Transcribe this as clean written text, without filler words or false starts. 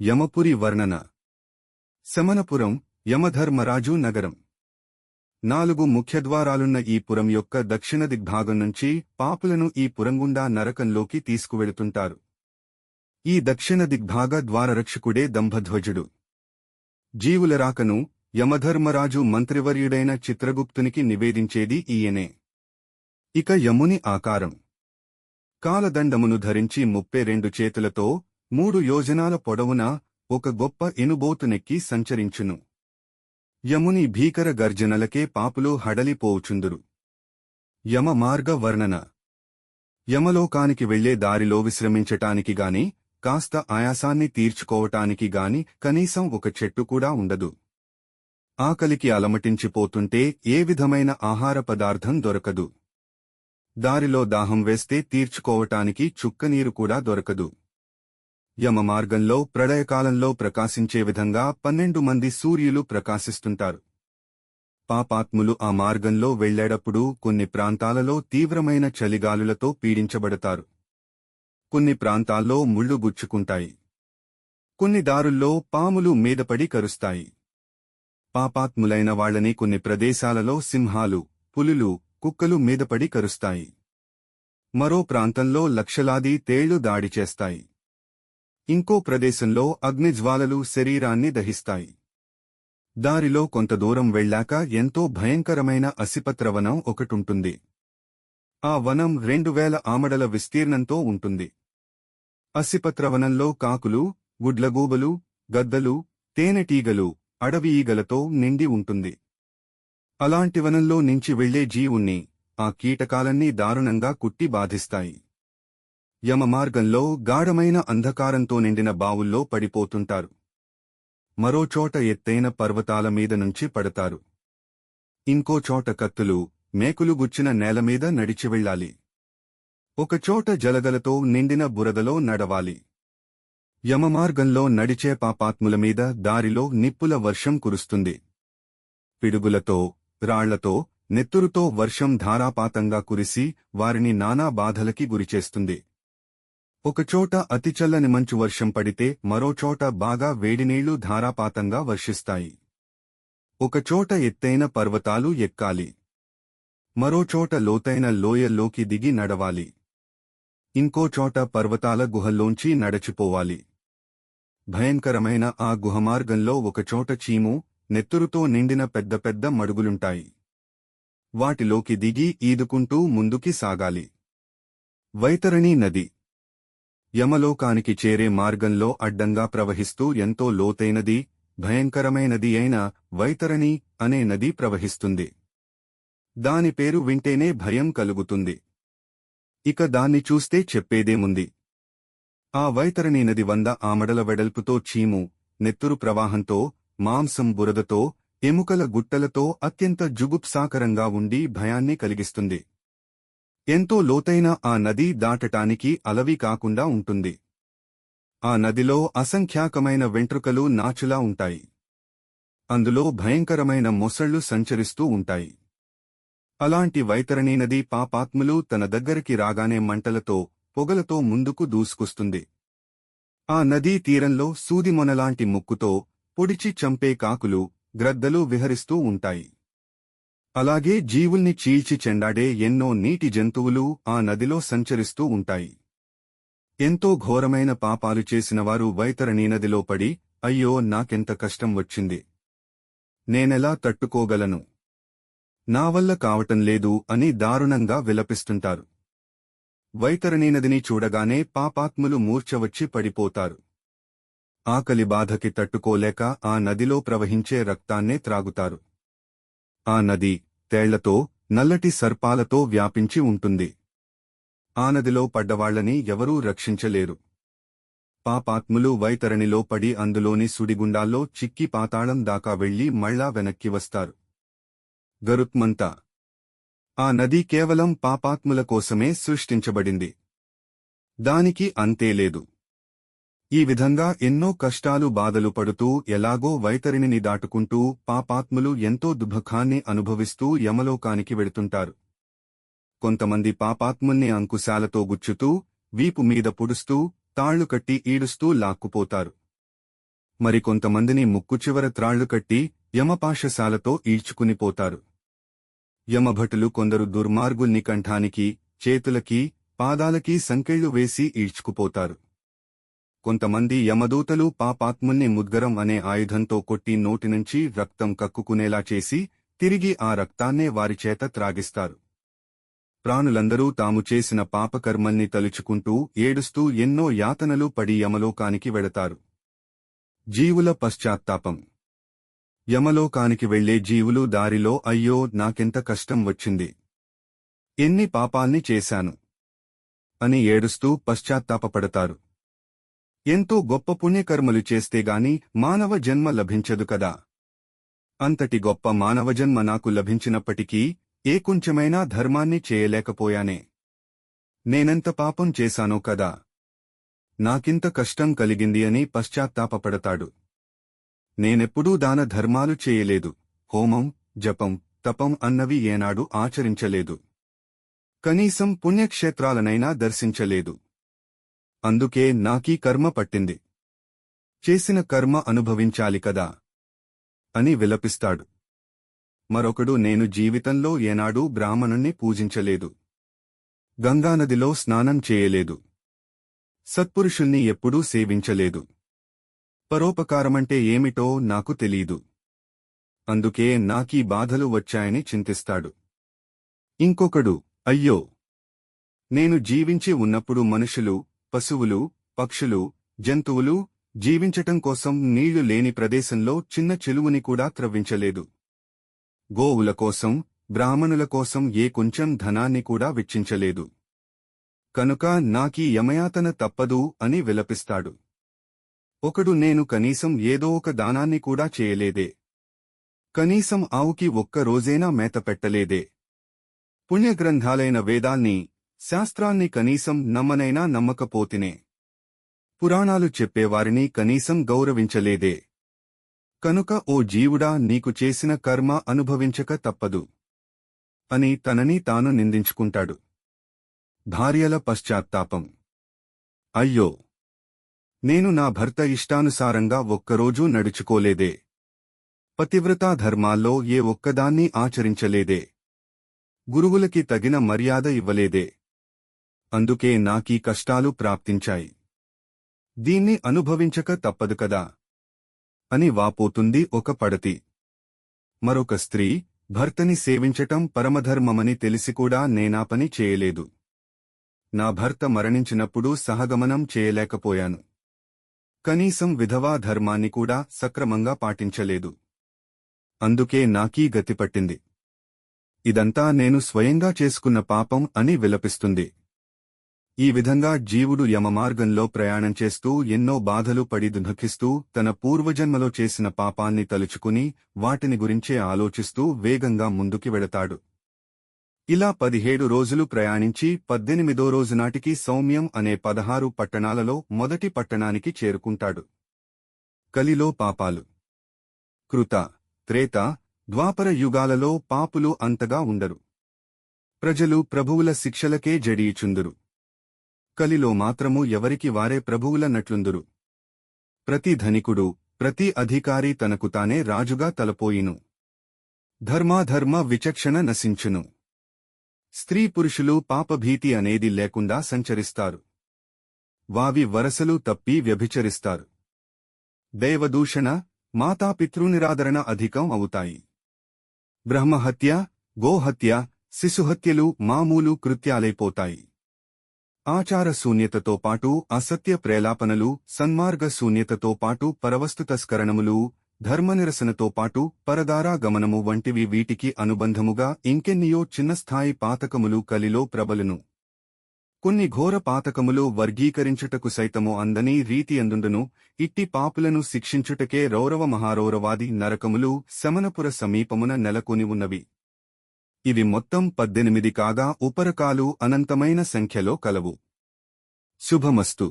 యమపురి వర్ణన. శమనపురం, యమధర్మరాజు నగరం. 4 ముఖ్యద్వారాలున్న ఈ పురం యొక్క దక్షిణ దిగ్భాగం నుంచి పాపులను ఈ పురంగుండా నరకంలోకి తీసుకువెళుతుంటారు. ఈ దక్షిణ దిగ్భాగ ద్వారరక్షకుడే దంభధ్వజుడు. జీవుల రాకను యమధర్మరాజు మంత్రివర్యుడైన చిత్రగుప్తునికి నివేదించేది ఈయనే. ఇక యముని ఆకారం. కాలదండమును ధరించి 32 చేతులతో 3 యోజనాల పొడవున ఒక గొప్ప ఎనుబోతునెక్కి సంచరించును. యముని భీకర గర్జనలకే పాపులు హడలిపోవుచుందురు. యమ మార్గ వర్ణన. యమలోకానికి వెళ్లే దారిలో విశ్రమించటానికి గాని, కాస్త ఆయాసాన్ని తీర్చుకోవటానికి గాని కనీసం ఒక చెట్టు కూడా ఉండదు. ఆకలికి అలమటించిపోతుంటే ఏ విధమైన ఆహార పదార్థం దొరకదు. దారిలో దాహం వేస్తే తీర్చుకోవటానికి చుక్కనీరు కూడా దొరకదు. యమ మార్గంలో ప్రళయకాలంలో ప్రకాశించే విధంగా 12 మంది సూర్యులు ప్రకాశిస్తుంటారు. పాపాత్ములు ఆ మార్గంలో వెళ్లేటప్పుడు కొన్ని ప్రాంతాలలో తీవ్రమైన చలిగాలులతో పీడించబడతారు. కొన్ని ప్రాంతాల్లో ముళ్లు గుచ్చుకుంటాయి. కొన్ని దారుల్లో పాములు మీదపడి కరుస్తాయి. పాపాత్ములైన వాళ్లని కొన్ని ప్రదేశాలలో సింహాలు, పులులు, కుక్కలు మీదపడి కరుస్తాయి. మరో ప్రాంతంలో లక్షలాది తేళ్లు దాడి చేస్తాయి. ఇంకో ప్రదేశంలో అగ్నిజ్వాలలు శరీరాన్ని దహిస్తాయి. దారిలో కొంత దూరం వెళ్లాక ఎంతో భయంకరమైన అసిపత్రవనం ఒకటుంటుంది. ఆ వనం 2000 ఆమడల విస్తీర్ణంతో ఉంటుంది. అసిపత్రవనంలో కాకులు, గుడ్లగూబలు, గద్దలు, తేనెటీగలు, అడవి ఈగలతో నిండి ఉంటుంది. అలాంటి వనంలో నుంచి వెళ్లే జీవుణ్ణి ఆ కీటకాలన్నీ దారుణంగా కుట్టి బాధిస్తాయి. యమ మార్గంలో గాఢమైన అంధకారంతో నిండిన బావుల్లో పడిపోతుంటారు. మరోచోట ఎత్తైన పర్వతాల మీద నుంచి పడతారు. ఇంకోచోట కత్తులు, మేకులు గుచ్చిన నేలమీద నడిచి వెళ్లాలి. ఒకచోట జలగలతో నిండిన బురదలో నడవాలి. యమమార్గంలో నడిచే పాపాత్ముల మీద దారిలో నిప్పుల వర్షం కురుస్తుంది. పిడుగులతో, రాళ్లతో, నెత్తురుతో వర్షం ధారాపాతంగా కురిసి వారిని నానా బాధలకి గురిచేస్తుంది. ఒకచోట అతిచల్లని మంచు వర్షం పడితే మరోచోట బాగా వేడినీళ్లు ధారాపాతంగా వర్షిస్తాయి. ఒకచోట ఎత్తైన పర్వతాలు ఎక్కాలి. మరోచోట లోతైన లోయల్లోకి దిగి నడవాలి. ఇంకోచోట పర్వతాల గుహల్లోంచి నడచిపోవాలి. భయంకరమైన ఆ గుహమార్గంలో ఒకచోట చీము, నెత్తురుతో నిండిన పెద్ద పెద్ద మడుగులుంటాయి. వాటిలోకి దిగి ఈదుకుంటూ ముందుకి సాగాలి. వైతరణి నది. యమలోకానికి చేరే మార్గంలో అడ్డంగా ప్రవహిస్తూ ఎంతో లోతైనది, భయంకరమైనది అయిన వైతరణి అనే నది ప్రవహిస్తుంది. దాని పేరు వింటేనే భయం కలుగుతుంది. ఇక దాన్ని చూస్తే చెప్పేదేముంది. ఆ వైతరణి నది 100 ఆమడల వెడల్పుతో చీము, నెత్తురు ప్రవాహంతో, మాంసం బురదతో, ఎముకల గుట్టలతో అత్యంత జుగుప్సాకరంగా ఉండి భయాన్ని కలిగిస్తుంది. ఎంతో లోతైన ఆ నది దాటటానికి అలవి కాకుండా ఉంటుంది. ఆ నదిలో అసంఖ్యాకమైన వెంట్రుకలు నాచులా ఉంటాయి. అందులో భయంకరమైన మొసళ్లు సంచరిస్తూ ఉంటాయి. అలాంటి వైతరణి నది పాపాత్ములు తన దగ్గరికి రాగానే మంటలతో, పొగలతో ముందుకు దూసుకొస్తుంది. ఆ నదీ తీరంలో సూదిమొనలాంటి ముక్కుతో పొడిచి చంపే కాకులు, గ్రద్దలు విహరిస్తూ ఉంటాయి. అలాగే జీవుల్ని చీల్చి చెండాడే ఎన్నో నీటి జంతువులు ఆ నదిలో సంచరిస్తూ ఉంటాయి. ఎంతో ఘోరమైన పాపాలు చేసినవారు వైతరణి నదిలో పడి, అయ్యో నాకెంత కష్టం వచ్చింది, నేనెలా తట్టుకోగలను, నా వల్ల కావటం లేదు అని దారుణంగా విలపిస్తుంటారు. వైతరణి నదిని చూడగానే పాపాత్ములు మూర్ఛవచ్చి పడిపోతారు. ఆకలి బాధకి తట్టుకోలేక ఆ నదిలో ప్రవహించే రక్తాన్నే త్రాగుతారు. ఆ నది తేళ్లతో, నల్లటి సర్పాలతో వ్యాపించి ఉంటుంది. ఆ నదిలో పడ్డవాళ్లని ఎవరూ రక్షించలేరు. పాపాత్ములు వైతరణిలో పడి అందులోని సుడిగుండాల్లో చిక్కి పాతాళం దాకా వెళ్లి మళ్లా వెనక్కి వస్తారు. గరుత్మంత. ఆ నది కేవలం పాపాత్ముల కోసమే సృష్టించబడింది. దానికి అంతే లేదు. ఈ విధంగా ఎన్నో కష్టాలు బాధలు పడుతూ ఎలాగో వైతరిణిని దాటుకుంటూ పాపాత్ములు ఎంతో దుఃఖాన్ని అనుభవిస్తూ యమలోకానికి వెడుతుంటారు. కొంతమంది పాపాత్ముల్ని అంకుశాలతో గుచ్చుతూ, వీపు మీద పుడుస్తూ, తాళ్లు కట్టి ఈడుస్తూ లాక్కుపోతారు. మరికొంతమందిని ముక్కు చివర త్రాళ్లు కట్టి యమపాశశాలతో ఈడ్చుకునిపోతారు. యమభటులు కొందరు దుర్మార్గుల్ని కంఠానికి, చేతులకి, పాదాలకి సంకెళ్లు వేసి ఈడ్చుకుపోతారు. కొంతమంది యమదూతలు పాపాత్ముల్ని ముద్గరం అనే ఆయుధంతో కొట్టి నోటినుంచి రక్తం కక్కుకునేలా చేసి తిరిగి ఆ రక్తాన్నే వారిచేత త్రాగిస్తారు. ప్రాణులందరూ తాము చేసిన పాపకర్మల్ని తలుచుకుంటూ ఏడుస్తూ ఎన్నో యాతనలు పడి యమలోకానికి వెళతారు. జీవుల పశ్చాత్తాపం. యమలోకానికి వెళ్లే జీవులు దారిలో అయ్యో నాకెంత కష్టం వచ్చింది, ఎన్ని పాపాల్ని చేశాను అని ఏడుస్తూ పశ్చాత్తాపపడతారు. ఎంతో గొప్ప పుణ్యకర్మలు చేస్తేగాని మానవ జన్మ లభించదు కదా. అంతటి గొప్ప మానవజన్మ నాకు లభించినప్పటికీ ఏ కొంచెమైనా ధర్మాన్ని చేయలేకపోయానే. నేనెంత పాపం చేశానో కదా, నాకింత కష్టం కలిగింది అని పశ్చాత్తాపపడతాడు. నేనెప్పుడూ దాన ధర్మాలు చేయలేదు, హోమం, జపం, తపం అన్నవి ఏనాడు ఆచరించలేదు. కనీసం పుణ్యక్షేత్రాలనైనా దర్శించలేదు. అందుకే నాకీ కర్మ పట్టింది. చేసిన కర్మ అనుభవించాలి కదా అని విలపిస్తాడు. మరొకడు నేను జీవితంలో ఏనాడూ బ్రాహ్మణుణ్ణి పూజించలేదు, గంగానదిలో స్నానం చేయలేదు, సత్పురుషుల్ని ఎప్పుడూ సేవించలేదు, పరోపకారమంటే ఏమిటో నాకు తెలీదు, అందుకే నాకీ బాధలు వచ్చాయని చింతిస్తాడు. ఇంకొకడు అయ్యో, నేను జీవించి ఉన్నప్పుడు మనుషులు, పశువులు, పక్షులు, జంతువులు జీవించటం కోసం నీళ్లు లేని ప్రదేశంలో చిన్న చెలువుని కూడా త్రవ్వించలేదు. గోవుల కోసం, బ్రాహ్మణుల కోసం ఏ కొంచెం ధనాన్ని కూడా వెచ్చించలేదు. కనుక నాకీ యమయాతన తప్పదు అని విలపిస్తాడు. ఒకడు నేను కనీసం ఏదో ఒక దానాన్ని కూడా చేయలేదే, కనీసం ఆవుకి ఒక్క రోజైనా మేత పెట్టలేదే, పుణ్యగ్రంథాలైన వేదాల్ని, శాస్త్రాల్ని కనీసం నమ్మనైనా నమ్మకపోతినే, పురాణాలు చెప్పేవారిని కనీసం గౌరవించలేదే. కనుక ఓ జీవుడా నీకు చేసిన కర్మ అనుభవించక తప్పదు అని తనని తాను నిందించుకుంటాడు. భార్యల పశ్చాత్తాపం. అయ్యో, నేను నా భర్త ఇష్టానుసారంగా ఒక్కరోజూ నడుచుకోలేదే, పతివ్రతా ధర్మాల్లో ఏ ఒక్కదాన్ని ఆచరించలేదే, గురువులకి తగిన మర్యాద ఇవ్వలేదే, అందుకే నాకీ కష్టాలు ప్రాప్తించాయి. దీన్ని అనుభవించక తప్పదు కదా అని వాపోతుంది ఒక పడతి. మరొక స్త్రీ భర్తని సేవించటం పరమధర్మమని తెలిసికూడా నేనా పని చేయలేదు. నా భర్త మరణించినప్పుడు సహగమనం చేయలేకపోయాను. కనీసం విధవా ధర్మాన్ని కూడా సక్రమంగా పాటించలేదు. అందుకే నాకీ గతి పట్టింది. ఇదంతా నేను స్వయంగా చేసుకున్న పాపం అని విలపిస్తుంది. ఈ విధంగా జీవుడు యమమార్గంలో ప్రయాణం చేస్తూ ఎన్నో బాధలు పడి దుఃఖిస్తూ తన పూర్వజన్మలో చేసిన పాపాల్ని తలుచుకుని వాటిని గురించే ఆలోచిస్తూ వేగంగా ముందుకి వెడతాడు. ఇలా 17 రోజులు ప్రయాణించి 18వ రోజునాటికి సౌమ్యం అనే 16 పట్టణాలలో మొదటి పట్టణానికి చేరుకుంటాడు. కలిలో పాపాలు. కృత, త్రేత, ద్వాపర యుగాలలో పాపులు అంతగా ఉండరు. ప్రజలు ప్రభువుల శిక్షలకే జడియుచుందురు. కలిలో మాత్రము ఎవరికి వారే ప్రభువులన్నట్లుందురు. ప్రతి ధనికుడు, ప్రతి అధికారి తనకు తానే రాజుగా తలపోయిను. ధర్మాధర్మ విచక్షణ నశించును. స్త్రీ పురుషులు పాపభీతి అనేది లేకుండా సంచరిస్తారు. వావి వరసలు తప్పి వ్యభిచరిస్తారు. దైవదూషణ, మాతాపితృనిరాదరణ అధికం అవుతాయి. బ్రహ్మహత్య, గోహత్య, శిశుహత్యలు మామూలు కృత్యాలైపోతాయి. ఆచార శూన్యతతో పాటు అసత్య ప్రేలాపనలు, సన్మార్గ శూన్యతతో పాటు పరవస్తు తస్కరణములు, ధర్మనిరసనతో పాటు పరదారా గమనము వంటివి వీటికి అనుబంధముగా ఇంకెన్నియో చిన్నస్థాయి పాతకములు కలిలో ప్రబలును. కొన్ని ఘోర పాతకములు వర్గీకరించుటకు సైతము అందని రీతి అందుండును. ఇట్టి పాపులను శిక్షించుటకే రౌరవ మహారౌరవాది నరకములు శమనపుర సమీపమున నెలకొని ఉన్నవి. ఇవి మొత్తం 18 కాగా ఉపరకాలు అనంతమైన సంఖ్యలో కలవు. శుభమస్తు.